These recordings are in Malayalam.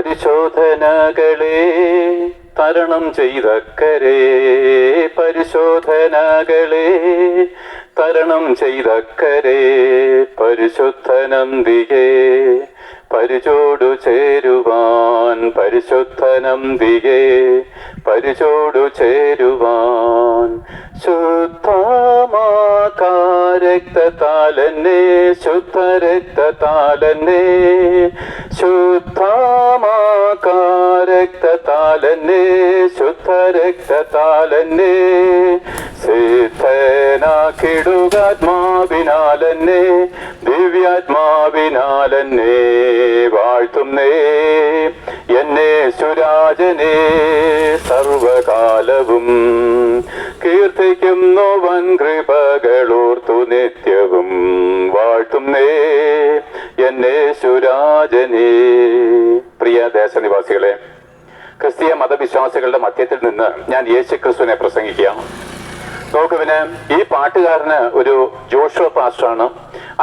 പരിശോധനകളെ തരണം ചെയ്തക്കരെ, പരിശോധനകളെ തരണം ചെയ്തക്കരെ, പരിശുദ്ധനന്തികെ പരിചോടു ചേരുവാൻ, പരിശുദ്ധനന്തികെ പരിചോടു ചേരുവാൻ. ശുദ്ധമാകാരക്തത്താലെന്നെ, ശുദ്ധരക്തത്താലെന്നെ, ശുദ്ധമാകാരക്തത്താലെന്നെ, ശുദ്ധരക്തത്താലെന്നെ സിദ്ധനാക്കിടുകാത്മാവിനാലെന്നെ, ദിവ്യാത്മാവിനാലെന്നെ വാഴ്ത്തുന്നേ എന്നെ സുരാജനെ സർവകാലവും. കീർത്തിക്കുന്നു വൻ കൃപകളോർത്തു നിത്യവും, വാഴ്ത്തുന്നേ എന്നെ സുരാജനെ. പ്രിയ ദേശനിവാസികളെ, ക്രിസ്തീയ മതവിശ്വാസികളുടെ മധ്യത്തിൽ നിന്ന് ഞാൻ യേശുക്രിസ്തുവിനെ പ്രസംഗിക്കുകയാണ്. നോക്കുവിന് ഈ പാട്ടുകാരന് ഒരു ജോഷുവ പാസ്റ്ററാണ്.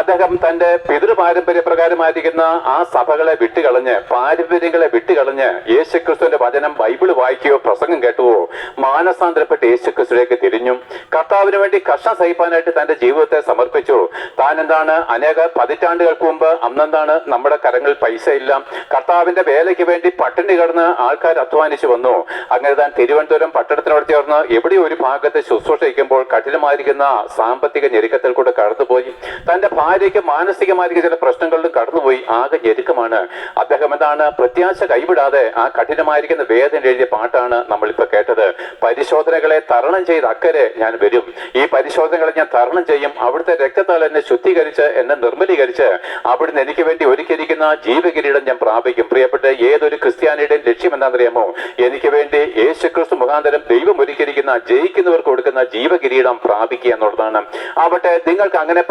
അദ്ദേഹം തന്റെ പിതൃപാരമ്പര്യപ്രകാരമായിരിക്കുന്ന ആ സഭകളെ വിട്ടുകളഞ്ഞ്, പാരമ്പര്യങ്ങളെ വിട്ടുകളഞ്ഞ് യേശുക്രിസ്തുവിന്റെ വചനം ബൈബിള് വായിക്കുകയോ പ്രസംഗം കേട്ടുവോ മാനസാന്തരപ്പെട്ട് യേശുക്രിസ്തുവിലേക്ക് തിരിഞ്ഞു. കർത്താവിന് വേണ്ടി കഷ്ടം സഹിപ്പാനായിട്ട് തന്റെ ജീവിതത്തെ സമർപ്പിച്ചു. താൻ എന്താണ് അനേക പതിറ്റാണ്ടുകൾക്ക് മുമ്പ് അന്നെന്താണ് നമ്മുടെ കരങ്ങളിൽ പൈസ ഇല്ല, കർത്താവിന്റെ വേലയ്ക്ക് വേണ്ടി പട്ടിണി കിടന്ന് ആൾക്കാർ അധ്വാനിച്ചു വന്നു. അങ്ങനെ താൻ തിരുവനന്തപുരം പട്ടണത്തിനോട് ചേർന്ന് എവിടെ ഒരു ഭാഗത്ത് ശുശ്രൂഷിക്കുമ്പോൾ കഠിനമായിരിക്കുന്ന സാമ്പത്തിക ഞെരുക്കത്തിൽ കൂടെ കടന്നുപോയി. തന്റെ ഭാര്യയ്ക്ക് മാനസികമായിരിക്കുന്ന ചില പ്രശ്നങ്ങളിലും കടന്നുപോയി. ആകെ ഞെരുക്കമാണ്. അദ്ദേഹം എന്താണ് പ്രത്യാശ കൈവിടാതെ ആ കഠിനമായിരിക്കുന്ന വേദന എഴുതിയ പാട്ടാണ് നമ്മളിപ്പോ കേട്ടത്. പരിശോധനകളെ തരണം ചെയ്ത് അക്കരെ ഞാൻ വരും, ഈ പരിശോധനകളെ ഞാൻ തരണം ചെയ്യും, അവിടുത്തെ രക്തത്താൽ എന്നെ ശുദ്ധീകരിച്ച് എന്നെ നിർമ്മലീകരിച്ച് അവിടുന്ന് എനിക്ക് വേണ്ടി ഒരുക്കിയിരിക്കുന്ന ജീവകിരീടം ഞാൻ പ്രാപിക്കും. പ്രിയപ്പെട്ട ഏതൊരു ക്രിസ്ത്യാനിയുടെയും ലക്ഷ്യം എന്താണെന്നറിയാമോ? എനിക്ക് വേണ്ടി യേശുക്രിസ്തു മുഖാന്തരം ദൈവം ഒരുക്കിയിരിക്കുന്ന ജയിക്കുന്നവർക്ക് കൊടുക്കുന്ന ജീവകിരീടം പ്രാപിക്കുക എന്നുള്ളതാണ്. ആവട്ടെ, നിങ്ങൾക്ക് അങ്ങനെ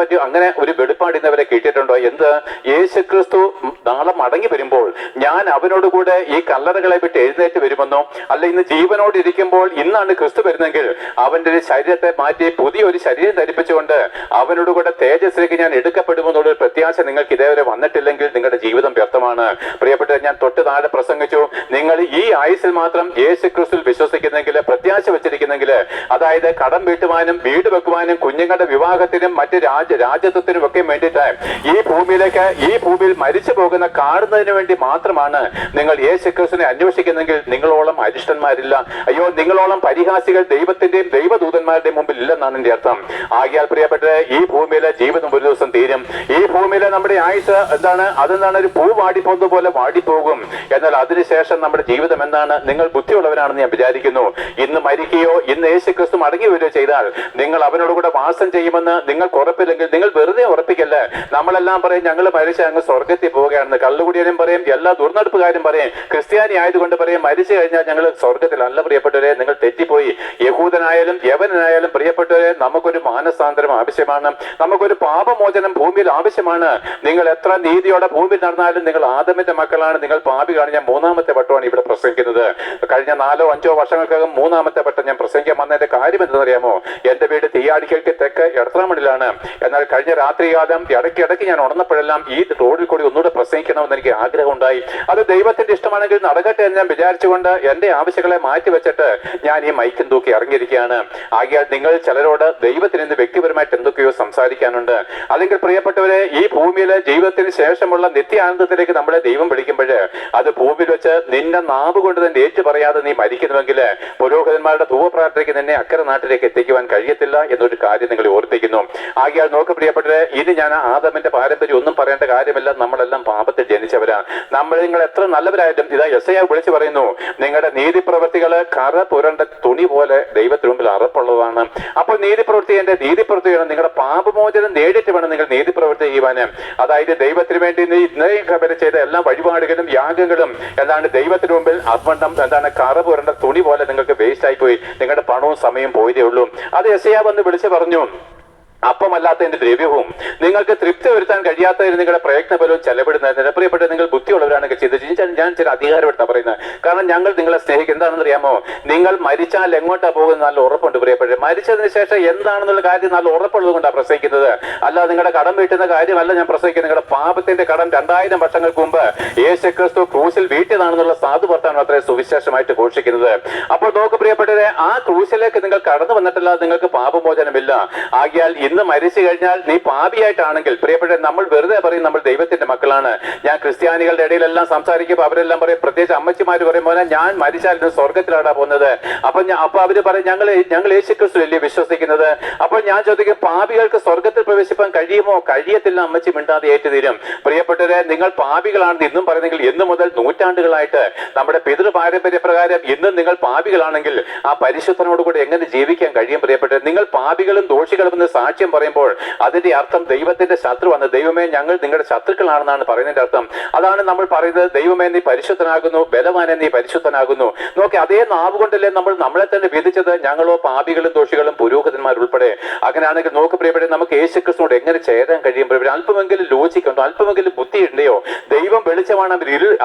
ഒരു വെളിപ്പാട് ഇന്നവരെ കിട്ടിയിട്ടുണ്ടോ? എന്ത്? യേശുക്രിസ്തു നാളെ മടങ്ങി വരുമ്പോൾ ഞാൻ അവനോടുകൂടെ ഈ കല്ലറകളെ വിട്ട് എഴുന്നേറ്റ് വരുമെന്നോ, അല്ല ഇന്ന് ജീവനോട് ഇരിക്കുമ്പോൾ ഇന്നാണ് ക്രിസ്തു വരുന്നെങ്കിൽ അവന്റെ ഒരു ശരീരത്തെ മാറ്റി പുതിയൊരു ശരീരം ധരിപ്പിച്ചുകൊണ്ട് അവനോടുകൂടെ തേജസ്സിലേക്ക് ഞാൻ എടുക്കപ്പെടുമെന്നുള്ളൊരു പ്രത്യാശ നിങ്ങൾക്ക് ഇതേവരെ വന്നിട്ടില്ലെങ്കിൽ നിങ്ങളുടെ ജീവിതം വ്യർത്ഥമാണ്. പ്രിയപ്പെട്ട, ഞാൻ തൊട്ട് താഴെ പ്രസംഗിച്ചു, നിങ്ങൾ ഈ ആയുസിൽ മാത്രം യേശുക്രിസ്തുവിൽ വിശ്വസിക്കുന്നെങ്കിൽ, പ്രത്യാശ വെച്ചിരിക്കുന്നെങ്കിൽ, അതായത് കടം വീട്ടുവാനും വീട് വെക്കുവാനും കുഞ്ഞുങ്ങളുടെ വിവാഹത്തിനും മറ്റ് രാജ്യത്വത്തിനും ഒക്കെ വേണ്ടിയിട്ട് ഈ ഭൂമിയിൽ മരിച്ചു പോകുന്ന കാണുന്നതിന് വേണ്ടി മാത്രമാണ് നിങ്ങൾ യേശുക്രിസ്തുവിനെ അന്വേഷിക്കുന്നെങ്കിൽ നിങ്ങളോളം അരിഷ്ടന്മാരില്ല. അയ്യോ, നിങ്ങളോളം പരിഹാസികൾ ദൈവത്തിന്റെയും ദൈവദൂതന്മാരുടെയും മുമ്പിൽ ഇല്ലെന്നാണ് എന്റെ അർത്ഥം. ആകിയാൽ പ്രിയപ്പെട്ടത്, ഈ ഭൂമിയിലെ ജീവിതം ഒരു ദിവസം തീരും. ഈ ഭൂമിയിലെ നമ്മുടെ ആയുസ് അതെന്താണ്? ഒരു പൂ വാടിപ്പോകുന്ന പോലെ വാടിപ്പോകും. എന്നാൽ അതിനുശേഷം നമ്മുടെ ജീവിതം എന്താണ്? നിങ്ങൾ ബുദ്ധിയുള്ളവരാണെന്ന് ഞാൻ വിചാരിക്കുന്നു. ഇന്ന് മരിക്കുകയോ ഇന്ന് യേശുക്രിസ്തു മടങ്ങി വരികയോ ചെയ്താൽ നിങ്ങൾ അവനോടുകൂടെ വാസം ചെയ്യുമെന്ന് നിങ്ങൾക്ക് ഉറപ്പില്ലെങ്കിൽ നിങ്ങൾ വെറുതെ ഉറപ്പിക്കല്ലേ. നമ്മളെല്ലാം പറയും ഞങ്ങൾ മരിച്ച് അങ്ങ് സ്വർഗത്തിൽ പോവുകയാണെന്ന്. കള്ളുകുടിയനും പറയും, എല്ലാ ദുർനടപ്പുകാരും പറയും, ക്രിസ്ത്യാനി ആയതുകൊണ്ട് പറയും മരിച്ചു കഴിഞ്ഞാൽ ഞങ്ങൾ സ്വർഗത്തിലല്ല. പ്രിയപ്പെട്ടവരെ, നിങ്ങൾ തെറ്റിപ്പോയി. യഹൂദനായാലും യവനായാലും പ്രിയപ്പെട്ടവരെ, നമുക്കൊരു മാനസാന്തരം ആവശ്യമാണ്, നമുക്കൊരു പാപമോചനം ഭൂമിയിൽ ആവശ്യമാണ്. നിങ്ങൾ എത്ര നീതിയോടെ ഭൂമിയിൽ നടന്നാലും നിങ്ങൾ ആദമിന്റെ മക്കളാണ്, നിങ്ങൾ പാപികളാണ്. ഞാൻ മൂന്നാമത്തെ വട്ടമാണ് ഇവിടെ പ്രസംഗിക്കുന്നത്. കഴിഞ്ഞ 4-5 വർഷങ്ങൾക്കകം മൂന്നാമത്തെ വട്ടം ഞാൻ പ്രസംഗിക്കാൻ വന്നതിന്റെ കാര്യം എന്തെന്നറിയാമോ? എന്റെ വീട് തീയാടിക്കൽക്ക് തെക്ക് എടത്രാമണിലാണ്. എന്നാൽ കഴിഞ്ഞ രാത്രികാലം ഇടയ്ക്കിടയ്ക്ക് ഞാൻ ഉണർന്നപ്പോഴെല്ലാം ഈ റോഡിൽ കൂടി ഒന്നുകൂടെ പ്രസംഗിക്കണമെന്ന് എനിക്ക് ആഗ്രഹമുണ്ടായി. അത് ദൈവത്തിന്റെ ഇഷ്ടമാണെങ്കിൽ നടക്കട്ടെ എന്ന് ഞാൻ വിചാരിച്ചുകൊണ്ട് എന്റെ ആവശ്യങ്ങളെ മാറ്റിവെച്ചിട്ട് ഞാൻ ഈ മൈക്കും തൂക്കി ഇറങ്ങിയിരിക്കുകയാണ്. ആകിയാൽ നിങ്ങൾ ചിലരോട് ദൈവത്തിന് ഇന്ന് വ്യക്തിപരമായിട്ട് എന്തൊക്കെയോ സംസാരിക്കാനുണ്ട്. അല്ലെങ്കിൽ പ്രിയപ്പെട്ടവരെ, ഈ ഭൂമിയിലെ ജീവിതത്തിന് ശേഷമുള്ള നിത്യാനന്ദത്തിലേക്ക് നമ്മളെ ദൈവം വിളിക്കുമ്പോൾ അത് ഭൂമിയിൽ വെച്ച് നിന്റെ നാവ് കൊണ്ട് തന്നെ ഏറ്റു പറയാതെ നീ മരിക്കുന്നുവെങ്കിൽ പുരോഹിതന്മാരുടെ ധൂവപ്രാർത്ഥനയ്ക്ക് നിന്നെ അക്കരെ നാട്ടിലേക്ക് എത്തിക്കുവാൻ കഴിയത്തില്ല എന്നൊരു കാര്യം നിങ്ങൾ ഓർപ്പിക്കുന്നു. ആകിയാൽ നോക്ക് പ്രിയപ്പെട്ടവരെ, ഇനി ഞാൻ ആദമിന്റെ പാരമ്പര്യം ഒന്നും പറയേണ്ട കാര്യമില്ല. നമ്മളെല്ലാം പാപത്തിൽ ജനിച്ചവരാണ്. നിങ്ങൾ എത്ര നല്ലവരായിട്ടും ഇതാ യെശയ്യാവ് വിളിച്ചു പറയുന്നു, നിങ്ങളുടെ നീതിപ്രവൃത്തികള് കറ പുരണ്ട തുണി പോലെ ദൈവത്തിന് മുമ്പിൽ അറപ്പുള്ളതാണ്. അപ്പോൾ നീതിപ്രവൃത്തി വേണം. നിങ്ങളുടെ പാപമോചനം നേടിയിട്ട് വേണം നിങ്ങൾ നീതിപ്രവൃത്തി ചെയ്യുവാന്. അതായത് ദൈവത്തിന് വേണ്ടി നീ ഇന്നലെ വരെ ചെയ്ത എല്ലാ വഴിപാടുകളും യാഗങ്ങളും ദൈവത്തിന് മുമ്പിൽ അർപ്പണം കറ പുരണ്ട തുണി പോലെ നിങ്ങൾക്ക് വേസ്റ്റ് ആയി പോയി. നിങ്ങളുടെ പണവും സമയം പോയതേ ഉള്ളൂ. അത് യെശയ്യാവ് വന്ന് വിളിച്ചു പറഞ്ഞു. അപ്പമല്ലാത്തതിന്റെ ദ്രവ്യവും നിങ്ങൾക്ക് തൃപ്തി വരുത്താൻ കഴിയാത്തതിന് നിങ്ങളുടെ പ്രയത്നബലവും ചെലവിടുന്നതിന് പ്രിയപ്പെട്ട നിങ്ങൾ ബുദ്ധിയുള്ളവരാണെങ്കിൽ ചിന്തിച്ച് ഞാൻ ചില അധികാരമെടുത്താ പറയുന്നത്. കാരണം ഞങ്ങൾ നിങ്ങളെ സ്നേഹിക്കും. എന്താണെന്ന് അറിയാമോ? നിങ്ങൾ മരിച്ചാൽ എങ്ങോട്ടാ പോകുന്നത് നല്ല ഉറപ്പുണ്ട് പ്രിയപ്പെട്ട. മരിച്ചതിന് ശേഷം എന്താണെന്നുള്ള കാര്യം നല്ല ഉറപ്പുള്ളത് കൊണ്ടാണ് പ്രസംഗിക്കുന്നത്. അല്ല നിങ്ങളുടെ കടം വീട്ടുന്ന കാര്യമല്ല ഞാൻ പ്രസംഗിക്കുന്നത്. നിങ്ങളുടെ പാപത്തിന്റെ കടം 2000 വർഷങ്ങൾക്ക് മുമ്പ് യേശുക്രിസ്തു ക്രൂശിൽ വീട്ടിയതാണെന്നുള്ള സാധു വർത്താനം അത്രേ സുവിശേഷമായിട്ട് ഘോഷിക്കുന്നത്. അപ്പോൾ നോക്ക് പ്രിയപ്പെട്ടവരെ, ആ ക്രൂശിലേക്ക് നിങ്ങൾ കടന്നു വന്നിട്ടില്ല, നിങ്ങൾക്ക് പാപമോചനമില്ല. ആകിയാൽ ഇന്ന് മരിച്ചു കഴിഞ്ഞാൽ നീ പാപിയായിട്ടാണെങ്കിൽ പ്രിയപ്പെട്ട, നമ്മൾ വെറുതെ പറയും നമ്മൾ ദൈവത്തിന്റെ മക്കളാണ്. ഞാൻ ക്രിസ്ത്യാനികളുടെ ഇടയിലെല്ലാം സംസാരിക്കുമ്പോൾ അവരെല്ലാം പറയും, പ്രത്യേകിച്ച് അമ്മച്ചിമാര് പറയും, പോലെ ഞാൻ മരിച്ചാൽ ഇന്ന് സ്വർഗത്തിലാണ് പോകുന്നത്. അപ്പൊ അവര് പറയും ഞങ്ങൾ യേശുക്രിസ്തു അല്ലേ വിശ്വസിക്കുന്നത്. അപ്പോൾ ഞാൻ ചോദിക്കും, പാപികൾക്ക് സ്വർഗത്തിൽ പ്രവേശിപ്പാൻ കഴിയുമോ? കഴിയത്തില്ല. അമ്മച്ചി മിണ്ടാതെ ഏറ്റുതീരും. പ്രിയപ്പെട്ടവരെ, നിങ്ങൾ പാപികളാണെന്ന് ഇന്നും പറയുന്നെങ്കിൽ ഇന്നു മുതൽ നൂറ്റാണ്ടുകളായിട്ട് നമ്മുടെ പിതൃ പാരമ്പര്യ പ്രകാരം ഇന്നും നിങ്ങൾ പാപികളാണെങ്കിൽ ആ പരിശുദ്ധനോടുകൂടി എങ്ങനെ ജീവിക്കാൻ കഴിയും? പ്രിയപ്പെട്ടവരെ, നിങ്ങൾ പാപികളും ദോഷികളും എന്ന് സാക്ഷ്യം പറയുമ്പോൾ അതിന്റെ അർത്ഥം ദൈവത്തിന്റെ ശത്രുവാണ്. ദൈവമേ ഞങ്ങൾ നിങ്ങളുടെ ശത്രുക്കളാണെന്നാണ് പറയുന്നതിന്റെ അർത്ഥം. അതാണ് നമ്മൾ പറയുന്നത്, ദൈവമേ നീ പരിശുദ്ധനാകുന്നു, ബലവാനെ നീ പരിശുദ്ധനാകുന്നു. നോക്കി, അതേ നാവ് കൊണ്ടല്ലേ നമ്മൾ നമ്മളെ തന്നെ വിധിച്ചത്, ഞങ്ങളോ പാപികളും ദോഷികളും പുരോഹിതന്മാരുൾപ്പെടെ. അങ്ങനെയാണെങ്കിൽ നോക്ക് പ്രിയപ്പെട്ടെ, നമുക്ക് യേശുക്രിസ്തുവോട് എങ്ങനെ ചേരാൻ കഴിയും? അല്പമെങ്കിലും ലോജിക്കുണ്ടോ? അല്പമെങ്കിലും ബുദ്ധി ഉണ്ടയോ? ദൈവം വെളിച്ചമാണ്,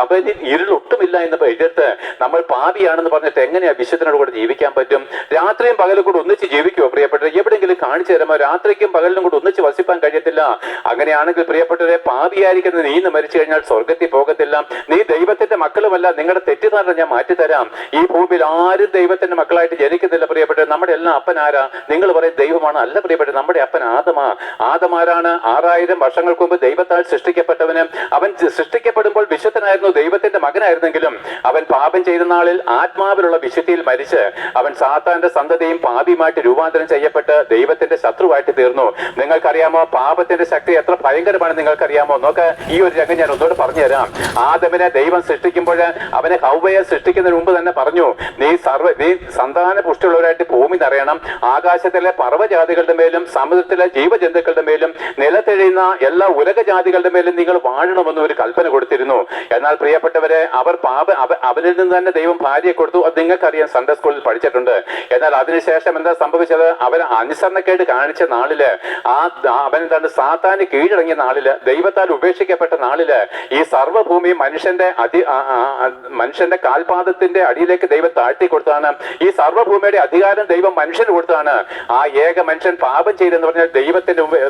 അവരിൽ ഇരുളൊട്ടുമില്ല എന്ന് എതിർത്ത് നമ്മൾ പാപിയാണെന്ന് പറഞ്ഞിട്ട് എങ്ങനെയാ വിശുദ്ധനോട് കൂടെ ജീവിക്കാൻ പറ്റും? രാത്രിയും പകലും കൂടെ ഒന്നിച്ച് ജീവിക്കുമോ പ്രിയപ്പെട്ടെ? എവിടെയെങ്കിലും കാണിച്ചു തരുമോ? രാത്രിക്കും പകലിനും കൂടെ ഒന്നിച്ച് വസിപ്പാൻ കഴിയത്തില്ല. അങ്ങനെയാണെങ്കിൽ പ്രിയപ്പെട്ടവരെ, പാപിയായിരിക്കുന്നത് നീ ഇന്ന് മരിച്ചു കഴിഞ്ഞാൽ സ്വർഗത്തിൽ പോകത്തില്ല. നീ ദൈവത്തിന്റെ മക്കളുമല്ല. നിങ്ങളുടെ തെറ്റിദ്ധാരണ ഞാൻ മാറ്റിത്തരാം. ഈ ഭൂമിയിൽ ആരും ദൈവത്തിന്റെ മക്കളായിട്ട് ജനിക്കുന്നില്ല പ്രിയപ്പെട്ടവരെ. നമ്മുടെ എല്ലാം അപ്പൻ ആരാ? നിങ്ങൾ പറയും ദൈവമാണ്. അല്ല പ്രിയപ്പെട്ട, നമ്മുടെ അപ്പൻ ആദമാ. ആദമാരാണ് 6000 വർഷങ്ങൾക്ക് മുമ്പ് ദൈവത്താൽ സൃഷ്ടിക്കപ്പെട്ടവന്. അവൻ സൃഷ്ടിക്കപ്പെടുമ്പോൾ വിശുദ്ധനായിരുന്നു, ദൈവത്തിന്റെ മകനായിരുന്നെങ്കിലും അവൻ പാപം ചെയ്ത നാളിൽ ആത്മാവിലുള്ള വിശുദ്ധിയിൽ മരിച്ച് അവൻ സാത്താന്റെ സന്തതിയും പാപിയുമായിട്ട് രൂപാന്തരം ചെയ്യപ്പെട്ട് ദൈവത്തിന്റെ ശത്രുവായിട്ട് തീർന്നു. നിങ്ങൾക്കറിയാമോ പാപത്തിന്റെ ശക്തി എത്ര ഭയങ്കരമാണ്? നിങ്ങൾക്കറിയാമോ? നോക്ക്, ഈ ഒരു രംഗം ഞാൻ ഒന്നുകൂടെ പറഞ്ഞു തരാം. ആദമിനെ ദൈവം സൃഷ്ടിക്കുമ്പോൾ അവനെ ഹവ്വയെ സൃഷ്ടിക്കുന്നതിന് മുമ്പ് തന്നെ പറഞ്ഞു, നീ സന്താന പുഷ്ടിയുള്ളവരായിട്ട് ഭൂമി നിറയണം. ആകാശത്തിലെ പർവ്വജാതികളുടെ മേലും സമുദ്രത്തിലെ ജീവജന്തുക്കളുടെ മേലും നിലത്തെഴിയുന്ന എല്ലാ ഉലകജാതികളുടെ മേലും നിങ്ങൾ വാഴണമെന്ന് ഒരു കൽപ്പന കൊടുത്തിരുന്നു. എന്നാൽ പ്രിയപ്പെട്ടവരെ, അവരിൽ നിന്ന് തന്നെ ദൈവം ഭാര്യയെ കൊടുത്തു. അത് നിങ്ങൾക്കറിയാം, സൺഡേ സ്കൂളിൽ പഠിച്ചിട്ടുണ്ട്. എന്നാൽ അതിനുശേഷം എന്താ സംഭവിച്ചത്? അവൻ അനുസരണക്കേട് കാണിച്ച നാളില്, അവൻ എന്താണ് സാത്താന് കീഴടങ്ങിയ നാളില്, ദൈവത്താൽ ഉപേക്ഷിക്കപ്പെട്ട നാളില് ഈ സർവ്വഭൂമി മനുഷ്യന്റെ കാൽപാദത്തിന്റെ അടിയിലേക്ക് ദൈവം താഴ്ത്തി കൊടുത്താണ്. ഈ സർവ്വഭൂമിയുടെ അധികാരം ദൈവം മനുഷ്യന് കൊടുത്താണ്. ആ ഏക മനുഷ്യൻ പാപം ചെയ്തെന്ന് പറഞ്ഞാൽ ദൈവത്തിന്റെ മുമ്പിൽ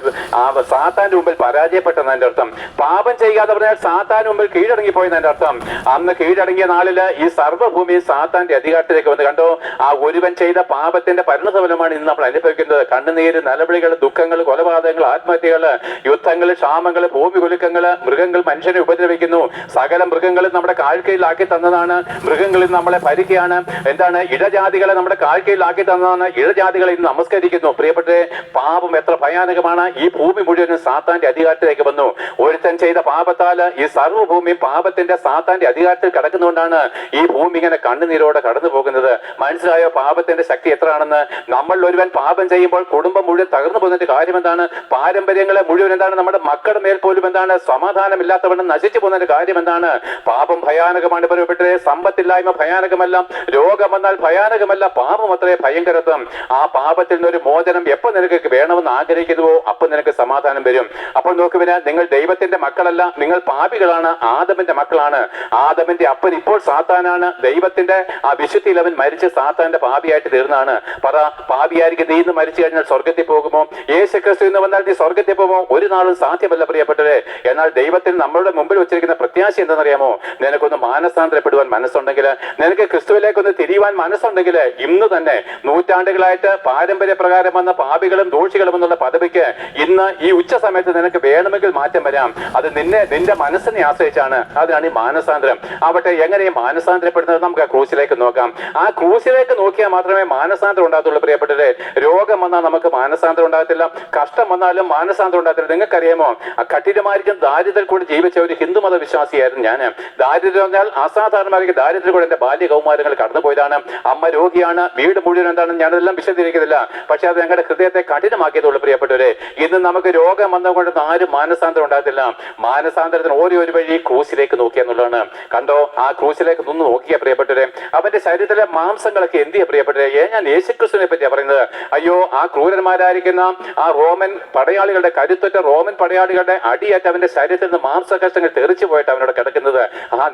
സാത്താന്റെ മുമ്പിൽ പരാജയപ്പെട്ടതിന്റെ അർത്ഥം. പാപം ചെയ്യാതെ പറഞ്ഞാൽ സാത്താന്റെ മുമ്പിൽ കീഴടങ്ങിപ്പോയെന്നതിന്റെ അർത്ഥം. അന്ന് കീഴടങ്ങിയ നാളില് ഈ സർവ്വഭൂമി സാത്താന്റെ അധികാരത്തിലേക്ക് വന്ന്. കണ്ടോ, ആ ഒരുവൻ ചെയ്ത പാപത്തിന്റെ പരിണതഫലമാണ് ഇന്ന് നമ്മൾ അനുഭവിക്കുന്നത്. കണ്ണുനീര്, നിലവിളികൾ, ദുഃഖങ്ങൾ, കൊലപാതകങ്ങൾ, ആത്മഹത്യകൾ, യുദ്ധങ്ങൾ, ക്ഷാമങ്ങൾ, ഭൂമി കുലുക്കങ്ങൾ, മൃഗങ്ങൾ മനുഷ്യനെ ഉപദ്രവിക്കുന്നു. സകല മൃഗങ്ങളും നമ്മുടെ കാൽക്കീഴിലാക്കി തന്നതാണ്. മൃഗങ്ങളിൽ നമ്മളെ ഭരിക്കുകയാണ്. എന്താണ്? ഇഴജാതികളെ നമ്മുടെ കാൽക്കീഴിലാക്കി തന്നതാണ്. ഇഴജാതികളെ ഇന്ന് നമസ്കരിക്കുന്നു. പ്രിയപ്പെട്ടെ, പാപം എത്ര ഭയാനകമാണ്! ഈ ഭൂമി മുഴുവനും സാത്താന്റെ അധികാരത്തിലേക്ക് വന്നു. ഒരുത്തൻ ചെയ്ത പാപത്താൽ ഈ സർവ്വഭൂമി പാപത്തിന്റെ സാത്താന്റെ അധികാരത്തിൽ കിടക്കുന്നതുകൊണ്ടാണ് ഈ ഭൂമി ഇങ്ങനെ കണ്ണുനീരോടെ കടന്നു പോകുന്നത്. മനസ്സിലായോ പാപത്തിന്റെ ശക്തി എത്രയാണെന്ന്? നമ്മൾ ഒരുവൻ പാപം ചെയ്യുമ്പോൾ കുടുംബം മുഴുവൻ തകർന്നു പോകുന്നതിന്റെ കാര്യം എന്താണ്? പാരമ്പര്യങ്ങളെ മുഴുവൻ എന്താണ്? നമ്മുടെ മക്കളുടെ മേൽ പോലും എന്താണ്? സമാധാനമില്ലാത്തവണ്ണം നശിച്ചു പോകുന്നതിന്റെ കാര്യം എന്താണ്? പാപം ഭയാനകമാണ്. പറയപ്പെട്ടേ, സമ്പത്തില്ലായ്മ ഭയാനകമല്ല, രോഗം വന്നാൽ ഭയാനകമല്ല, പാപം അത്രേ ഭയങ്കരത്വം. ആ പാപത്തിൽ നിന്നൊരു മോചനം എപ്പോൾ നിനക്ക് വേണമെന്ന് ആഗ്രഹിക്കുന്നുവോ അപ്പോൾ നിനക്ക് സമാധാനം വരും. അപ്പോൾ നോക്കുവിന്, നിങ്ങൾ ദൈവത്തിന്റെ മക്കളല്ല, നിങ്ങൾ പാപികളാണ്, ആദമിന്റെ മക്കളാണ്. ആദമിന്റെ അപ്പൻ ഇപ്പോൾ സാത്താനാണ്. ദൈവത്തിന്റെ ആ വിശുദ്ധിയിൽ അവൻ മരിച്ച് സാത്താന്റെ പാപിയായിട്ട് തീർന്നാണ്. പറ, പാപിയായിരിക്കും നീ ഇന്ന് മരിച്ചു കഴിഞ്ഞാൽ സ്വർഗത്തിൽ പോകുമോ? യേശുക്രിസ്തു എന്ന് വന്നാൽ നീ സ്വർഗത്തിൽ പോകുമോ? ഒരു നാളും സാധ്യമല്ല പ്രിയപ്പെട്ടവരെ. എന്നാൽ ദൈവത്തിന് നമ്മളുടെ മുമ്പിൽ വെച്ചിരിക്കുന്ന പ്രത്യാശ എന്താണെന്നറിയാമോ? നിനക്കൊന്ന് മാനസാന്തരപ്പെടുവാൻ മനസ്സുണ്ടെങ്കിൽ, നിനക്ക് ക്രിസ്തുവിലേക്കൊന്ന് തിരിയുവാൻ മനസ്സുണ്ടെങ്കിൽ, ഇന്ന് തന്നെ നൂറ്റാണ്ടുകളായിട്ട് പാരമ്പര്യ പ്രകാരം വന്ന പാപികളും ദോഷികളും എന്നുള്ള പദവിക്ക് ഇന്ന് ഈ ഉച്ച സമയത്ത് നിനക്ക് വേണമെങ്കിൽ മാറ്റം വരാം. അത് നിന്റെ മനസ്സിനെ ആശ്രയിച്ചാണ്. അതിനാണ് ഈ മാനസാന്തരം. ആവട്ടെ, എങ്ങനെയും മാനസാന്തരപ്പെടുന്നത് നമുക്ക് ആ ക്രൂശിലേക്ക് നോക്കാം. ആ ക്രൂശിലേക്ക് നോക്കിയാൽ മാത്രമേ മാനസാന്തരം ഉണ്ടാകത്തുള്ളൂ പ്രിയപ്പെട്ടവരെ. രോഗം വന്നാൽ നമുക്ക് മാനസാന്തരം ഉണ്ടാകത്തില്ല, കഷ്ടം വന്നാലും മാനസാന്തരം ഉണ്ടാകത്തില്ല. നിങ്ങൾക്കറിയാമോ, ആ കഠിനമായിരിക്കും ദാരിദ്ര്യത്തിൽ കൂടി ജീവിച്ച ഒരു ഹിന്ദു മത വിശ്വാസിയായിരുന്നു ഞാൻ. ദാരിദ്ര്യം പറഞ്ഞാൽ അസാധാരണമായിരിക്കും. ദാരിദ്ര്യം കൂടെ എന്റെ ബാല്യ കൗമാരങ്ങൾ കടന്നുപോയതാണ്. അമ്മ രോഗിയാണ്, വീട് മുഴുവൻ എന്താണ്, ഞാനെല്ലാം വിശദീകരിക്കുന്നില്ല. പക്ഷെ അത് ഞങ്ങളുടെ ഹൃദയത്തെ കഠിനമാക്കിയതുള്ളൂ പ്രിയപ്പെട്ടവരെ. ഇന്ന് നമുക്ക് രോഗം വന്നുകൊണ്ട് ആരും മാനസാന്തരം ഉണ്ടാകത്തില്ല. മാനസാന്തരത്തിന് ഒരു വഴി ക്രൂശിലേക്ക് നോക്കിയ എന്നുള്ളതാണ്. കണ്ടോ, ആ ക്രൂശിലേക്ക് നിന്ന് നോക്കിയ പ്രിയപ്പെട്ടവരെ, അവന്റെ ശരീരത്തിലെ മാംസങ്ങളൊക്കെ എന്തിയാ പ്രിയപ്പെട്ടവരെ? ഞാൻ യേശുക്രിസ്തുവിനെ പറ്റിയാ പറയുന്നത്. അയ്യോ, ആ ക്രൂരന്മാരായിരിക്കുന്ന നിൽക്കുന്ന ആ റോമൻ പടയാളികളുടെ കരുത്തുറ്റ റോമൻ പടയാളികളുടെ അടിയേറ്റ് അവന്റെ ശരീരത്തിൽ നിന്ന് മാംസകഷ്ടങ്ങൾ തെറിച്ചു പോയിട്ട് അവനോട് കിടക്കുന്നത്.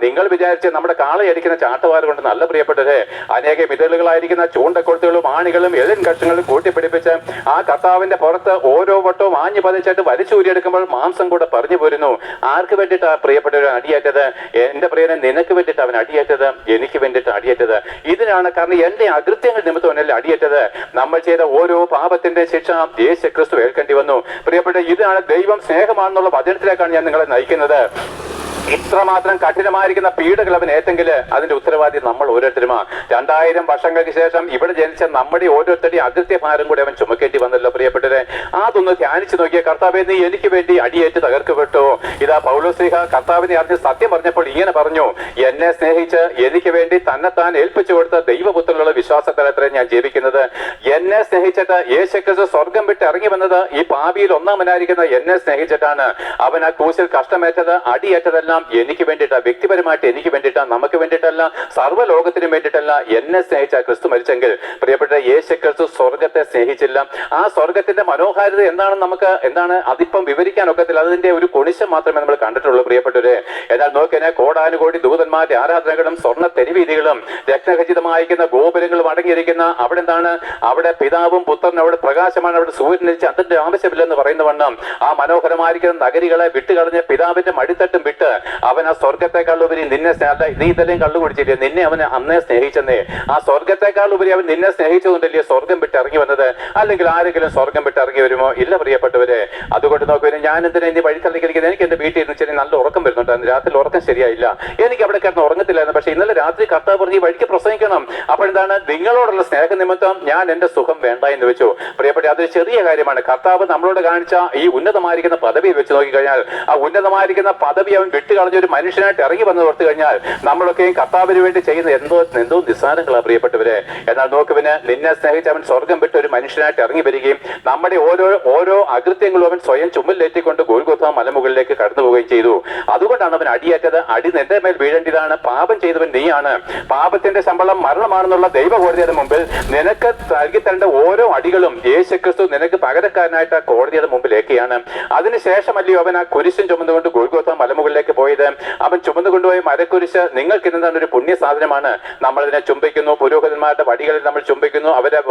നിങ്ങൾ വിചാരിച്ച് നമ്മുടെ കാളയടിക്കുന്ന ചാട്ടവാറ് കൊണ്ട് നല്ല പ്രിയപ്പെട്ടത് അനേക മിതലുകളായിരിക്കുന്ന ചൂണ്ടക്കൊളുത്തുകളും ആണികളും എളിൻ കഷ്ണങ്ങളും കൂട്ടിപ്പിടിപ്പിച്ച് ആ കർത്താവിന്റെ പുറത്ത് ഓരോ വട്ടവും ആഞ്ഞു പതിച്ചിട്ട് വലിച്ചൂരിയെടുക്കുമ്പോൾ മാംസം കൂടെ പറഞ്ഞു പോരുന്നു. ആർക്ക് വേണ്ടിയിട്ട് പ്രിയപ്പെട്ടവർ അടിയേറ്റത്? എന്റെ പ്രിയനെ നിനക്ക് വേണ്ടിയിട്ട് അവൻ അടിയേറ്റത്, എനിക്ക് വേണ്ടിയിട്ട് അടിയേറ്റത്. ഇതിനാണ് കാരണം എന്റെ അകൃത്യങ്ങൾ നിമിത്തമല്ല അടിയേറ്റത്. നമ്മൾ ചെയ്ത ഓരോ പാപത്തിന്റെ ശിക്ഷ യേശു ക്രിസ്തു ഏൽക്കേണ്ടി വന്നു. പ്രിയപ്പെട്ട, ഇതാണ് ദൈവം സ്നേഹമാണെന്നുള്ള വചനത്തിലേക്കാണ് ഞാൻ നിങ്ങളെ നയിക്കുന്നത്. ഇത്രമാത്രം കഠിനമായിരിക്കുന്ന പീഡകൾ അവൻ ഏറ്റെങ്കിൽ അതിന്റെ ഉത്തരവാദി നമ്മൾ ഓരോരുത്തരുമാണ്. 2000 വർഷങ്ങൾക്ക് ശേഷം ഇവിടെ ജനിച്ച നമ്മുടെ ഓരോരുത്തരുടെയും അകൃത്യഭാരം കൂടി അവൻ ചുമക്കേണ്ടി വന്നല്ലോ പ്രിയപ്പെട്ടവരെ. അതൊന്ന് ധ്യാനിച്ചു നോക്കിയ കർത്താവേ, നീ എനിക്ക് വേണ്ടി അടിയേറ്റ് തകർക്കപ്പെട്ടു. ഇതാ പൗലോസ്ലീഹ കർത്താവിനെ അറിഞ്ഞ് സത്യം പറഞ്ഞപ്പോൾ ഇങ്ങനെ പറഞ്ഞു, എന്നെ സ്നേഹിച്ച് എനിക്ക് വേണ്ടി തന്നെത്താൻ ഏൽപ്പിച്ചു കൊടുത്ത ദൈവപുത്രനുള്ള വിശ്വാസത്തലത്രേ ഞാൻ ജീവിക്കുന്നത്. എന്നെ സ്നേഹിച്ചിട്ട് യേശുക്രിസ്തു സ്വർഗം വിട്ട് ഇറങ്ങി വന്നത് ഈ പാപിയിൽ ഒന്നാമനായിരിക്കുന്ന എന്നെ സ്നേഹിച്ചിട്ടാണ്. അവൻ ആ ക്രൂശിൽ കഷ്ടമേറ്റത്, അടിയേറ്റതെല്ലാം എനിക്ക് വേണ്ടിയിട്ടാ, വ്യക്തിപരമായിട്ട് എനിക്ക് വേണ്ടിയിട്ടാ, നമുക്ക് വേണ്ടിയിട്ടല്ല, സർവ്വലോകത്തിനും വേണ്ടിയിട്ടല്ല. എന്നെ സ്നേഹിച്ച ക്രിസ്തു മരിച്ചെങ്കിൽ പ്രിയപ്പെട്ട യേശു ക്രിസ്തു സ്വർഗത്തെ സ്നേഹിച്ചില്ല. ആ സ്വർഗത്തിന്റെ മനോഹാരിത എന്താണ് അതിപ്പം വിവരിക്കാൻ ഒക്കത്തില്ല. അതിന്റെ ഒരു കൊണിശം മാത്രമേ നമ്മൾ കണ്ടിട്ടുള്ളൂ പ്രിയപ്പെട്ടവരെ. എന്നാൽ നോക്കിയാൽ കോടാനുകോടി ദൂതന്മാരുടെ ആരാധനകളും സ്വർണ്ണ തെരുവീതികളും രത്നഖചിതമായിരിക്കുന്ന ഗോപുരങ്ങളും അടങ്ങിയിരിക്കുന്ന അവിടെ പിതാവും പുത്രനും അവിടെ പ്രകാശമാണ്, അവിടെ സൂര്യന് ചന്ദ്രന്റെ ആവശ്യമില്ലെന്ന് പറയുന്ന വണ്ണം ആ മനോഹരമായിരിക്കുന്ന നഗരികളെ വിട്ടുകളഞ്ഞ് പിതാവിന്റെ മടിത്തട്ടും വിട്ട് അവൻ ആ സ്വർഗത്തെക്കാൾ ഉപരി നിന്നെ നീ ഇതെല്ലാം കള്ളു കുടിച്ചില്ലേ, നിന്നെ അവന് അന്നേ സ്നേഹിച്ചെന്നേ. ആ സ്വർഗത്തെക്കാൾ ഉപരി അവൻ നിന്നെ സ്നേഹിച്ചതുകൊണ്ടല്ലേ സ്വർഗം വിട്ട് ഇറങ്ങി വന്നത്. അല്ലെങ്കിൽ ആരെങ്കിലും സ്വർഗം വിട്ട് ഇറങ്ങി വരുമോ? ഇല്ല പ്രിയപ്പെട്ടവരെ. അതുകൊണ്ട് നോക്കുവാൻ ഞാൻ എന്തിനാ ഇനി വഴിത്തള്ളിക്കരിക്കുന്നത്? എനിക്ക് എന്റെ വീട്ടിൽ ഇരുന്ന് ചെറിയ നല്ല ഉറക്കം വരുന്നുണ്ടായിരുന്നു. രാത്രി ഉറക്കം ശരിയായില്ല, എനിക്ക് അവിടെ കിടന്ന് ഉറങ്ങത്തില്ലായിരുന്നു. പക്ഷെ ഇന്നലെ രാത്രി കർത്താവ് പറഞ്ഞ് ഈ വഴിക്ക് പ്രസംഗിക്കണം. അപ്പോഴെന്താണ്? നിങ്ങളോടുള്ള സ്നേഹനിമിത്തം ഞാൻ എന്റെ സുഖം വേണ്ട എന്ന് വെച്ചു. പ്രിയപ്പെട്ട, അതൊരു ചെറിയ കാര്യമാണ്. കർത്താവ് നമ്മളോട് കാണിച്ച ഈ ഉന്നതമായിരിക്കുന്ന പദവി വെച്ച് നോക്കിക്കഴിഞ്ഞാൽ, ആ ഉന്നതമായിരിക്കുന്ന പദവി അവൻ വിട്ടുകളഞ്ഞ ഒരു മനുഷ്യനായിട്ട് ഇറങ്ങി വന്ന് ഓർത്തു കഴിഞ്ഞാൽ നമ്മളൊക്കെയും കർത്താവിന് വേണ്ടി ചെയ്യുന്ന എന്തോ നിസ്സാരങ്ങളാ പ്രിയപ്പെട്ടവരെ. എന്നാൽ നോക്കുവിന് നിന്നെ സ്നേഹിച്ച് അവൻ സ്വർഗം വിട്ട് ഒരു മനുഷ്യനായിട്ട് ഇറങ്ങി വരികയും നമ്മുടെ ഓരോ അകൃത്യങ്ങളും അവൻ സ്വയം ചുമലിലേറ്റിക്കൊണ്ട് ഗോൽഗോഥാ മലമുകളിലേക്ക് കടന്നു പോവുകയും ചെയ്തു. അതുകൊണ്ടാണ് അവൻ അടിയേറ്റത്. അടി നിന്റെ മേൽ വീഴേണ്ടതാണ്. പാപം ചെയ്തവൻ നീയാണ്. പാപത്തിന്റെ ശമ്പളം മരണമാണെന്നുള്ള ദൈവകോടതിയുടെ മുമ്പിൽ നിനക്ക് നൽകി തരേണ്ട ഓരോ അടികളും യേശുക്രിസ്തു നിനക്ക് പകരക്കാരനായിട്ട് കോടതിയുടെ മുമ്പിലേക്കാണ്. അതിനുശേഷമല്ലയോ അവൻ ആ കുരിശും ചുമന്നുകൊണ്ട് ഗോൽഗോഥാ മലമുകളിലേക്ക് പോയത്. അവൻ ചുമന്നു കൊണ്ടുപോയ മരക്കുരിശ് നിങ്ങൾക്ക് ഇന്നെന്താണ്? ഒരു പുണ്യ സാധനമാണ്. നമ്മളതിനെ ചുംബിക്കുന്നു. പുരോഹിതന്മാരുടെ വടികളിൽ നമ്മൾ ചുംബിക്കുന്നു. അവരുടെ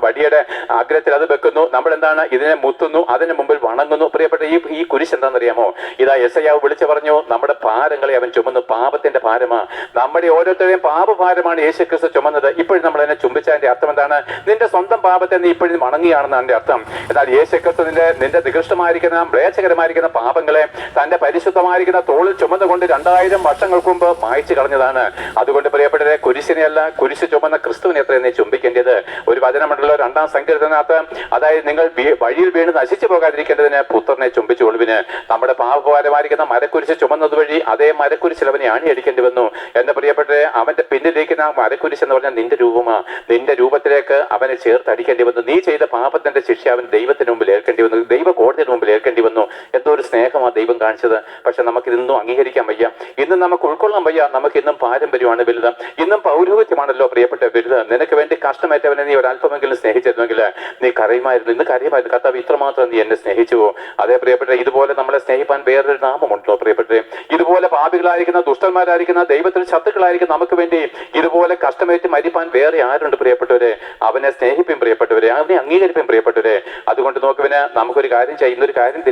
വടിയുടെ അഗ്രത്തിൽ അത് വെക്കുന്നു. നമ്മൾ എന്താണ്? ഇതിനെ മുത്തുന്നു, അതിന് മുമ്പിൽ വണങ്ങുന്നു. പ്രിയപ്പെട്ട, ഈ കുരിശ് എന്താണെന്നറിയാമോ? ഇതാ യെശയ്യാവ് വിളിച്ചു പറഞ്ഞു, നമ്മുടെ ഭാരങ്ങളെ അവൻ ചുമന്നു. പാപത്തിന്റെ ഭാരമാണ്. നമ്മുടെ ഓരോരുത്തരുടെയും പാപഭാരമാണ് യേശുക്രിസ്തു ചുമന്നത്. ഇപ്പോഴും നമ്മൾ അതിനെ ചുംബിച്ചതിന്റെ അർത്ഥം എന്താണ്? നിന്റെ സ്വന്തം പാപത്തെ നീ ഇപ്പോഴും വണങ്ങിയാണെന്ന് അതിന്റെ അർത്ഥം. എന്നാൽ യേശുക്രിസ്തു നിന്റെ നികൃഷ്ടമായിരിക്കുന്ന മ്ലേച്ഛകരമായിരിക്കുന്ന പാപങ്ങളെ തന്റെ പരിശുദ്ധമായിരിക്കുന്ന തോളിൽ ചുമന്നുകൊണ്ട് 2000 വർഷങ്ങൾക്ക് മുമ്പ് മായ്ച്ചു കളഞ്ഞതാണ്. അതുകൊണ്ട് പ്രിയപ്പെട്ടവരെ, കുരിശിനെയല്ല, കുരിശ് ചുമന്ന ക്രിസ്തുവിനെ എത്ര നീ ചുംബിക്കേണ്ടത്? ഒരു വചനമുണ്ടല്ലോ 2-ാം സങ്കീർത്തനത്തിനകത്ത്, അതായത് നിങ്ങൾ വഴിയിൽ വീണ് നശിച്ചു പോകാതിരിക്കേണ്ടതിന് പുത്രനെ ചുംബിച്ചു കൊള്ളുവിന്. നമ്മുടെ പാപഭാരമായിരിക്കുന്ന മരക്കുരിശ് ചുമന്നത് വഴി അതേ മരക്കുരിശിൽ അവനെ അണിയടിക്കേണ്ടി വന്നു. എന്ന് പ്രിയപ്പെട്ടവരെ, അവന്റെ പിന്നിലിരിക്കുന്ന മരക്കുരിശ് എന്ന് പറഞ്ഞാൽ നിന്റെ രൂപമാ. നിന്റെ രൂപത്തിലേക്ക് അവനെ ചേർത്തടിക്കേണ്ടി വന്നു. നീ ചെയ്ത പാപത്തിന്റെ ശിക്ഷ അവൻ ദൈവത്തിന് മുമ്പിൽ ഏൽക്കേണ്ടി വന്നു, ദൈവ കോടതിയുടെ മുമ്പിൽ ഏൽക്കേണ്ടി വന്നു. എന്തോ ഒരു സ്നേഹമാണ് ദൈവം കാണിച്ചത്. പക്ഷെ നമുക്കിതൊന്നും അംഗീകരിക്കാൻ വയ്യ, ഇന്നും നമുക്ക് ഉൾക്കൊള്ളാൻ വയ്യ. നമുക്ക് ഇന്നും പാരമ്പര്യമാണ് വലുത്, ഇന്നും പൗരോഹിത്യമാണല്ലോ പ്രിയപ്പെട്ട വലുത്. നിനക്ക് വേണ്ടി കഷ്ടമേറ്റവനെ നീ ഒരല്പമെങ്കിലും സ്നേഹിച്ചിരുന്നെങ്കിൽ നീ കരയുമായിരുന്നു, ഇന്ന് കരയുമായിരുന്നു. കർത്താവ് ഇത്രമാത്രം നീ എന്നെ സ്നേഹിച്ചുവോ? അതേ പ്രിയപ്പെട്ട, ഇതുപോലെ നമ്മളെ സ്നേഹിപ്പാൻ വേറൊരു നാമമുണ്ടല്ലോ പ്രിയപ്പെട്ടെ? ഇതുപോലെ പാപികളായിരിക്കുന്ന, ദുഷ്ടന്മാരായിരിക്കുന്ന, ദൈവത്തിന് ശത്രുക്കളായിരിക്കുന്ന നമുക്ക് വേണ്ടി ഇതുപോലെ കഷ്ടമേറ്റ് മരിപ്പാൻ വേറെ ആരുണ്ട് പ്രിയപ്പെട്ടവരെ? അവനെ സ്നേഹിപ്പും പ്രിയപ്പെട്ടവരെ, അവനെ അംഗീകരിപ്പും പ്രിയപ്പെട്ടവരെ. അതുകൊണ്ട് നോക്കുവിന് നമുക്കൊരു കാര്യം ചെയ്യാം. ഇന്നൊരു കാര്യം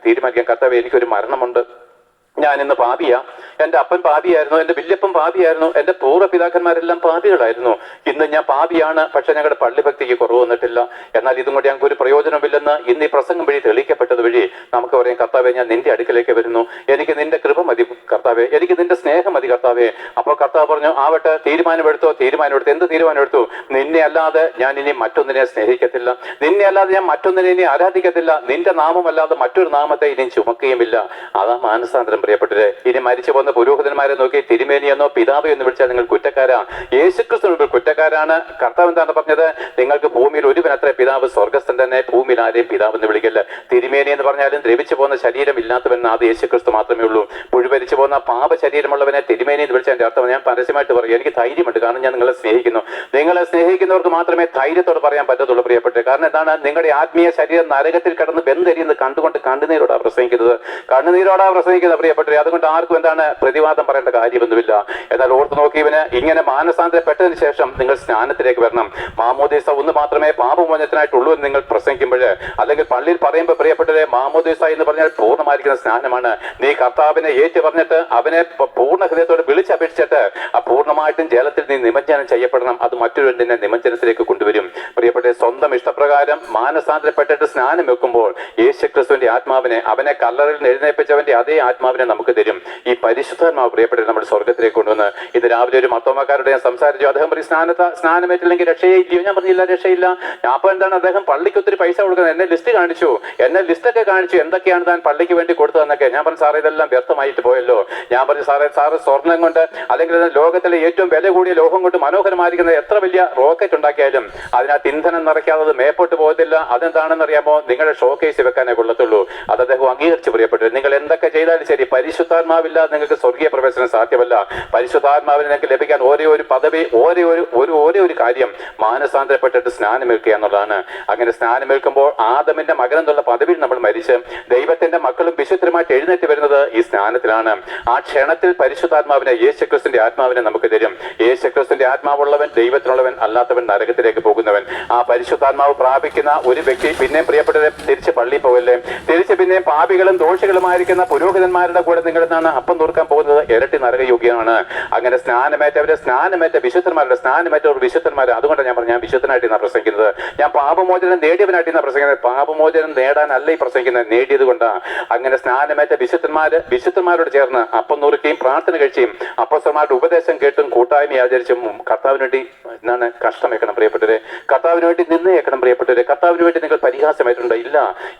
തീരുമാനിക്കാം. കർത്താവ്, എനിക്കൊരു മരണമുണ്ട്. ഞാൻ ഇന്ന് പാപിയാ. എന്റെ അപ്പൻ പാപിയായിരുന്നു, എന്റെ വല്യപ്പൻ പാപിയായിരുന്നു, എന്റെ പൂർവ്വപിതാക്കന്മാരെല്ലാം പാപികളായിരുന്നു. ഇന്ന് ഞാൻ പാപിയാണ്. പക്ഷെ ഞങ്ങളുടെ പള്ളിഭക്തിക്ക് കുറവ് വന്നിട്ടില്ല. എന്നാൽ ഇതും കൊണ്ട് ഞങ്ങൾക്ക് ഒരു പ്രയോജനമില്ലെന്ന് ഇന്ന് ഈ പ്രസംഗം വഴി തെളിയിക്കപ്പെട്ടത് വഴി നമുക്ക് പറയാം, കർത്താവെ, ഞാൻ നിന്റെ അടുക്കലേക്ക് വരുന്നു. എനിക്ക് നിന്റെ കൃപ മതി കർത്താവെ, എനിക്ക് നിന്റെ സ്നേഹം മതി കർത്താവെ. അപ്പോൾ കർത്താവ് പറഞ്ഞു, ആവട്ടെ, തീരുമാനമെടുത്തു. എന്ത് തീരുമാനമെടുത്തു? നിന്നെ അല്ലാതെ ഞാൻ ഇനി മറ്റൊന്നിനെ സ്നേഹിക്കത്തില്ല, നിന്നെ അല്ലാതെ ഞാൻ മറ്റൊന്നിനെ ഇനി ആരാധിക്കത്തില്ല, നിന്റെ നാമമല്ലാതെ മറ്റൊരു നാമത്തെ ഇനി ചുമക്കുകയുമില്ല. അതാ മാനസാന്തരം പ്രിയപ്പെട്ടവരെ. ഇനി മരിച്ചു പോകുന്ന പുരോഹിതന്മാരെ നോക്കി തിരുമേനി എന്നോ പിതാവ് എന്ന് വിളിച്ചാൽ നിങ്ങൾ കുറ്റക്കാരാ. യേശുക്രിസ്തു മുമ്പിൽ കുറ്റക്കാരാണ്. കർത്താവ് എന്താണ് പറഞ്ഞത്? നിങ്ങൾക്ക് ഭൂമിയിൽ ഒരുവനത്ര പിതാവ്, സ്വർഗസ്ഥൻ തന്നെ, ഭൂമിയിൽ ആരെയും പിതാവ് എന്ന് വിളിക്കില്ല. തിരുമേനി എന്ന് പറഞ്ഞാലും ദ്രവിച്ചു പോകുന്ന ശരീരം ഇല്ലാത്തവൻ അത് യേശുക്രിസ്തു മാത്രമേ ഉള്ളൂ. പുഴുവരിച്ചു പോകുന്ന പാപ ശരീരമുള്ളവനെ തിരുമേനി എന്ന് വിളിച്ചതിന്റെ അർത്ഥം ഞാൻ പരസ്യമായിട്ട് പറയും, എനിക്ക് ധൈര്യമുണ്ട്. കാരണം ഞാൻ നിങ്ങളെ സ്നേഹിക്കുന്നു. നിങ്ങളെ സ്നേഹിക്കുന്നവർക്ക് മാത്രമേ ധൈര്യത്തോട് പറയാൻ പറ്റത്തുള്ളൂ പ്രിയപ്പെട്ടത്. കാരണം എന്താണ്? നിങ്ങളുടെ ആത്മീയ ശരീരം നരകത്തിൽ കടന്ന് ബന്ധരിയെന്ന് കണ്ടുകൊണ്ട് കണ്ണുനീരോടാ പ്രസംഗിക്കുന്നത്, കണ്ണുനീരോടാ പ്രസംഗിക്കുന്നത് പ്രിയപ്പെട്ടവരെ. അതുകൊണ്ട് ആർക്കും എന്താണ് പ്രതിവാദം പറയേണ്ട കാര്യമൊന്നുമില്ല. എന്നാൽ ഓർത്ത് നോക്കിയവന് ഇങ്ങനെ മാനസാന്തരപ്പെട്ടതിന് ശേഷം നിങ്ങൾ സ്നാനത്തിലേക്ക് വരണം. മാമോദീസ ഒന്ന് മാത്രമേ പാപമോചനത്തിനായിട്ടുള്ളൂ എന്ന് നിങ്ങൾ പ്രസംഗിക്കുമ്പോൾ, അല്ലെങ്കിൽ പള്ളിയിൽ പറയുമ്പോൾ പ്രിയപ്പെട്ടവരെ, മാമോദീസ എന്ന് പറഞ്ഞാൽ പൂർണ്ണമായിരിക്കുന്ന സ്നാനമാണ്. നീ കർത്താവിനെ ഏറ്റു പറഞ്ഞിട്ട് അവനെ പൂർണ്ണ ഹൃദയത്തോട് വിളിച്ചപേക്ഷിച്ചിട്ട് പൂർണ്ണമായിട്ടും ജലത്തിൽ നീ നിമജ്ജനം ചെയ്യപ്പെടണം. അത് മറ്റൊരു നിന്നെ നിമജ്ജനത്തിലേക്ക് കൊണ്ടുവരും പ്രിയപ്പെട്ട. സ്വന്തം ഇഷ്ടപ്രകാരം മാനസാന്തരപ്പെട്ടിട്ട് സ്നാനം വെക്കുമ്പോൾ യേശുക്രിസ്തുവിന്റെ ആത്മാവിനെ, അവനെ കല്ലറിൽ എഴുന്നേൽപ്പിച്ചവന്റെ അതേ ആത്മാവിനെ നമുക്ക് തരും. ഈ പരിശുദ്ധാത്മാവ് പ്രിയപ്പെട്ട നമ്മുടെ സ്വർഗത്തിലേക്ക് കൊണ്ടുവന്ന്. ഇത് രാവിലെ ഒരു മർത്തോമാക്കാരോട് ഞാൻ സംസാരിച്ചു. അദ്ദേഹം പറയും, സ്നാനമേറ്റില്ലെങ്കിൽ രക്ഷയേ ഇല്ലയോ? ഞാൻ പറഞ്ഞില്ല, രക്ഷയില്ല. അപ്പൊ എന്താണ്? അദ്ദേഹം പള്ളിക്ക് ഒത്തിരി പൈസ കൊടുക്കുന്നത്. എന്നെ ലിസ്റ്റ് കാണിച്ചു, ലിസ്റ്റൊക്കെ കാണിച്ചു, എന്തൊക്കെയാണ് താൻ പള്ളിക്ക് വേണ്ടി കൊടുത്തതെന്നൊക്കെ. ഞാൻ പറഞ്ഞു, സാറേ ഇതെല്ലാം വ്യർത്ഥമായിട്ട് പോയല്ലോ. ഞാൻ പറഞ്ഞു, സാറ് സ്വർണം കൊണ്ട് അല്ലെങ്കിൽ ലോകത്തിലെ ഏറ്റവും വില കൂടിയ ലോഹം കൊണ്ട് മനോഹരമായിരിക്കുന്ന എത്ര വലിയ റോക്കറ്റ് ഉണ്ടാക്കിയാലും അതിനകത്ത് ഇന്ധനം നിറയ്ക്കാതെ അത് മേപ്പോട്ട് പോകത്തില്ല. അതെന്താണെന്ന് അറിയാമോ? നിങ്ങളുടെ ഷോക്കേസ് വെക്കാനേ കൊള്ളത്തുള്ളൂ. അത് അദ്ദേഹം അംഗീകരിച്ച് പ്രിയപ്പെട്ടു. നിങ്ങൾ എന്തൊക്കെ ചെയ്താലും ശരി, പരിശുദ്ധാത്മാവില്ലാതെ നിങ്ങൾക്ക് സ്വർഗീയ പ്രവേശനം സാധ്യമല്ല. പരിശുദ്ധാത്മാവിനെ നിങ്ങൾക്ക് ലഭിക്കാൻ ഒരേ ഒരു പദവി, ഒരേ ഒരു കാര്യം, മാനസാന്തരപ്പെട്ടിട്ട് സ്നാനമേൽക്കുക എന്നുള്ളതാണ്. അങ്ങനെ സ്നാനമേൽക്കുമ്പോൾ ആദമിന്റെ മകൻ എന്നുള്ള പദവിയിൽ നമ്മൾ മരിച്ച് ദൈവത്തിന്റെ മക്കളും വിശുദ്ധരുമായിട്ട് എഴുന്നേറ്റ് വരുന്നത് ഈ സ്നാനത്തിലാണ്. ആ ക്ഷണത്തിൽ പരിശുദ്ധാത്മാവിനെ, യേശുക്രിസ്തുവിന്റെ ആത്മാവിനെ നമുക്ക് തരും. യേശുക്രിസ്തുവിന്റെ ആത്മാവുള്ളവൻ ദൈവത്തിനുള്ളവൻ, അല്ലാത്തവൻ നരകത്തിലേക്ക് പോകുന്നവൻ. ആ പരിശുദ്ധാത്മാവ് പ്രാപിക്കുന്ന ഒരു വ്യക്തി പിന്നെയും പ്രിയപ്പെട്ടവരെ തിരിച്ച് പള്ളിയിൽ പോകല്ലേ. തിരിച്ച് പിന്നെയും പാപികളും ദോഷികളുമായിരിക്കുന്ന പുരോഹിതന്മാരുടെ കൂടെ നിങ്ങൾ എന്താണ് അപ്പം നോക്കാൻ പോകുന്നത്? ഇരട്ടി നരകയോഗ്യമാണ്. അങ്ങനെ സ്നാനമേറ്റ വിശുദ്ധന്മാരുടെ വിശുദ്ധന്മാർ. അതുകൊണ്ടാണ് ഞാൻ പറഞ്ഞു, ഞാൻ വിശുദ്ധനായിട്ട് ഇന്നാ പ്രസംഗിക്കുന്നത്. ഞാൻ പാപമോചനം നേടിയവനായിട്ട് ഇന്നാ പ്രസംഗിക്കുന്നത്. പാപമോചനം നേടാനല്ല ഈ പ്രസംഗിക്കുന്നത്, നേടിയത് കൊണ്ടാണ്. അങ്ങനെ സ്നാനമേറ്റ വിശുദ്ധന്മാരോട് ചേർന്ന് അപ്പം നുറുക്കുകയും പ്രാർത്ഥന കഴിച്ചും അപ്പോസ്തലന്മാരുടെ ഉപദേശം കേട്ടും കൂട്ടായ്മ ആചരിച്ചും കർത്താവിന് വേണ്ടി എന്താണ് കഷ്ടമേക്കണം പ്രിയപ്പെട്ടവരെ. കർത്താവിന് വേണ്ടി നിന്നേക്കണം പ്രിയപ്പെട്ടവരെ. കർത്താവിന് വേണ്ടി നിങ്ങൾ പരിഹാസമായിട്ടുണ്ട്?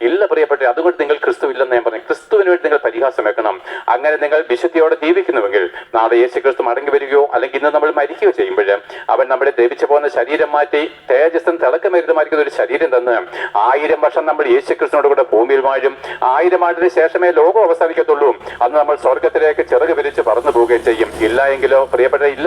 ഇല്ല പ്രിയപ്പെട്ടവരെ. അതുകൊണ്ട് നിങ്ങൾ ക്രിസ്തു ഇല്ലെന്ന് ഞാൻ പറഞ്ഞു. ക്രിസ്തുവിന് വേണ്ടി നിങ്ങൾ പരിഹാസം വെക്കണം. അങ്ങനെ നിങ്ങൾ വിശുദ്ധിയോടെ ജീവിക്കുന്നുവെങ്കിൽ നാളെ യേശു ക്രിസ്തു മടങ്ങി വരികയോ അല്ലെങ്കിൽ ഇന്ന് നമ്മൾ മരിക്കുകയോ ചെയ്യുമ്പോൾ അവൻ നമ്മുടെ ദ്രവിച്ചു പോകുന്ന ശരീരം മാറ്റി തേജസ്സും തിളക്കമരുതമായിരിക്കുന്ന ഒരു ശരീരം തന്ന് 1000 വർഷം നമ്മൾ യേശു ക്രിസ്തുവിനോട് കൂടെ ഭൂമിയിൽ വാഴും. 1000 ആണ്ടിന് ശേഷമേ ലോകം അവസാനിക്കത്തുള്ളൂ. അന്ന് നമ്മൾ സ്വർഗത്തിലേക്ക് ചിറക് വിരിച്ച് പറന്നു പോവുകയും ചെയ്യും. ഇല്ല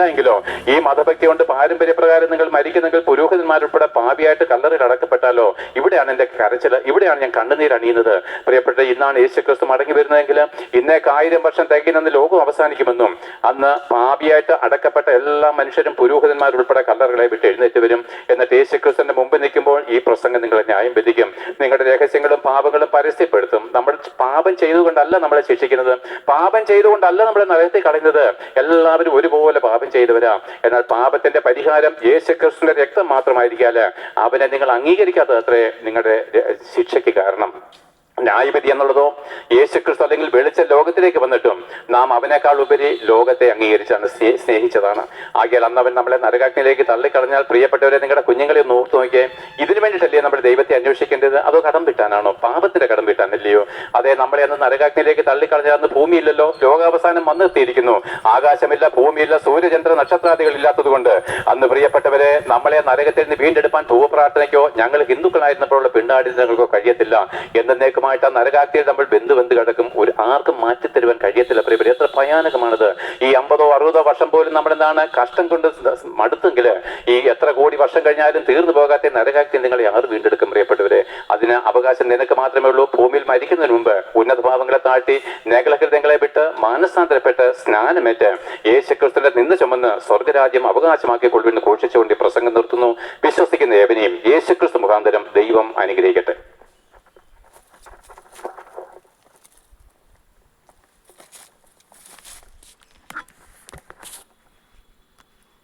എങ്കിലോ ഈ മതഭക്തി കൊണ്ട് പാരമ്പര്യപ്രകാരം നിങ്ങൾ മരിക്കുന്നെങ്കിൽ പുരോഹിതന്മാരുൾപ്പെടെ പാപിയായിട്ട് കല്ലറിൽ അടക്കപ്പെട്ടാലോ? ഇവിടെയാണ് എന്റെ കരച്ചില്, ഇവിടെയാണ് ഞാൻ കണ്ണുനീരണിയുന്നത് പ്രിയപ്പെട്ട. ഇന്നാണ് യേശു ക്രിസ്തു മടങ്ങി വരുന്നതെങ്കിൽ ഇന്നേക്ക് 1000 വർഷം തികയുന്ന ലോകം അവസാനിക്കുമെന്നും അന്ന് പാപിയായിട്ട് അടക്കപ്പെട്ട എല്ലാ മനുഷ്യരും പുരോഹിതന്മാരുൾപ്പെടെ കല്ലറുകളെ വിട്ട് എഴുന്നേറ്റ് വരും. എന്നിട്ട് യേശു ക്രിസ്തുവിന്റെ മുമ്പ് നിൽക്കുമ്പോൾ ഈ പ്രസംഗം നിങ്ങളെ ന്യായം വിധിക്കും. നിങ്ങളുടെ രഹസ്യങ്ങളും പാപങ്ങളും പരസ്യപ്പെടുത്തും. നമ്മൾ പാപം ചെയ്തുകൊണ്ടല്ല നമ്മളെ ശിക്ഷിക്കുന്നത്, പാപം ചെയ്തുകൊണ്ടല്ല നമ്മളെ നരകത്തിൽ കളയുന്നത്. എല്ലാവരും ഒരുപോലെ പാപം ചെയ്തവരാ. എന്നാൽ പാപത്തിന്റെ പരിഹാരം യേശു ക്രിസ്തുവിന്റെ രക്തം മാത്രമായിരിക്കാല് അവനെ നിങ്ങൾ അംഗീകരിക്കാത്തത് അത്രേ നിങ്ങളുടെ ശിക്ഷയ്ക്ക് കാരണം. ന്യായവിധി എന്നുള്ളതോ യേശുക്രിസ്തു അല്ലെങ്കിൽ വെളിച്ചം ലോകത്തിലേക്ക് വന്നിട്ടും നാം അവനേക്കാൾ ഉപരി ലോകത്തെ അംഗീകരിച്ചാണ്, സ്നേഹിച്ചതാണ്. ആകയാൽ അന്ന് അവൻ നമ്മളെ നരകാഗ്നിയിലേക്ക് തള്ളിക്കളഞ്ഞാൽ പ്രിയപ്പെട്ടവരെ, നിങ്ങളുടെ കുഞ്ഞുങ്ങളെ ഒന്ന് ഓർത്തു നോക്കിയേ. ഇതിനു വേണ്ടിയിട്ടല്ലേ നമ്മൾ ദൈവത്തെ അന്വേഷിക്കേണ്ടത്? അതോ കടം വിട്ടാനാണോ? പാപത്തിന്റെ കടം വിട്ടാനല്ലയോ? അതെ, നമ്മളെ അന്ന് നരകാഗ്നിയിലേക്ക് തള്ളിക്കളഞ്ഞാൽ അന്ന് ഭൂമിയില്ലല്ലോ, ലോകാവസാനം വന്നെത്തിയിരിക്കുന്നു. ആകാശമില്ല, ഭൂമിയില്ല, സൂര്യചന്ദ്ര നക്ഷത്രാദികൾ ഇല്ലാത്തത് കൊണ്ട് അന്ന് പ്രിയപ്പെട്ടവരെ നമ്മളെ നരകത്തിൽ നിന്ന് വീണ്ടെടുപ്പാൻ ധൂപപ്രാർത്ഥനയ്ക്കോ ഞങ്ങൾ ഹിന്ദുക്കളായിരുന്നപ്പോഴുള്ള പിണ്ടാടിനങ്ങൾക്കോ കഴിയത്തില്ല. എന്നേക്കും ആ നരകാഗ്നിയിൽ നമ്മൾ വെന്ത് കിടക്കും. ആർക്കും മാറ്റിത്തരുവാൻ കഴിയത്തില്ല പ്രിയപ്പെട്ട. എത്ര ഭയാനകമാണത്! ഈ 50-60 വർഷം പോലും നമ്മളെന്താണ് കഷ്ടം കൊണ്ട് മടുത്തെങ്കിൽ ഈ എത്ര കോടി വർഷം കഴിഞ്ഞാലും തീർന്നു പോകാത്ത നരകാഗ്നി നിങ്ങളെ ആറ് വീണ്ടെടുക്കും പ്രിയപ്പെട്ടവരെ. അതിന് അവകാശം നിനക്ക് മാത്രമേ ഉള്ളൂ. ഭൂമിയിൽ മരിക്കുന്നതിന് മുമ്പ് ഉന്നത ഭാവങ്ങളെ താഴ്ത്തി നേകളഹൃദയങ്ങളെ വിട്ട് മാനസാന്തരപ്പെട്ട് സ്നാനമേറ്റ് യേശുക്രിസ്തുവിന്റെ നിന്ന് ചുമന്ന് സ്വർഗരാജ്യം അവകാശമാക്കിക്കൊള്ളുമെന്ന് ഘോഷിച്ചുകൊണ്ട് പ്രസംഗം നിർത്തുന്നു. വിശ്വസിക്കുന്ന ഏവനെയും യേശുക്രിസ്തു മുഖാന്തരം ദൈവം അനുഗ്രഹിക്കട്ടെ.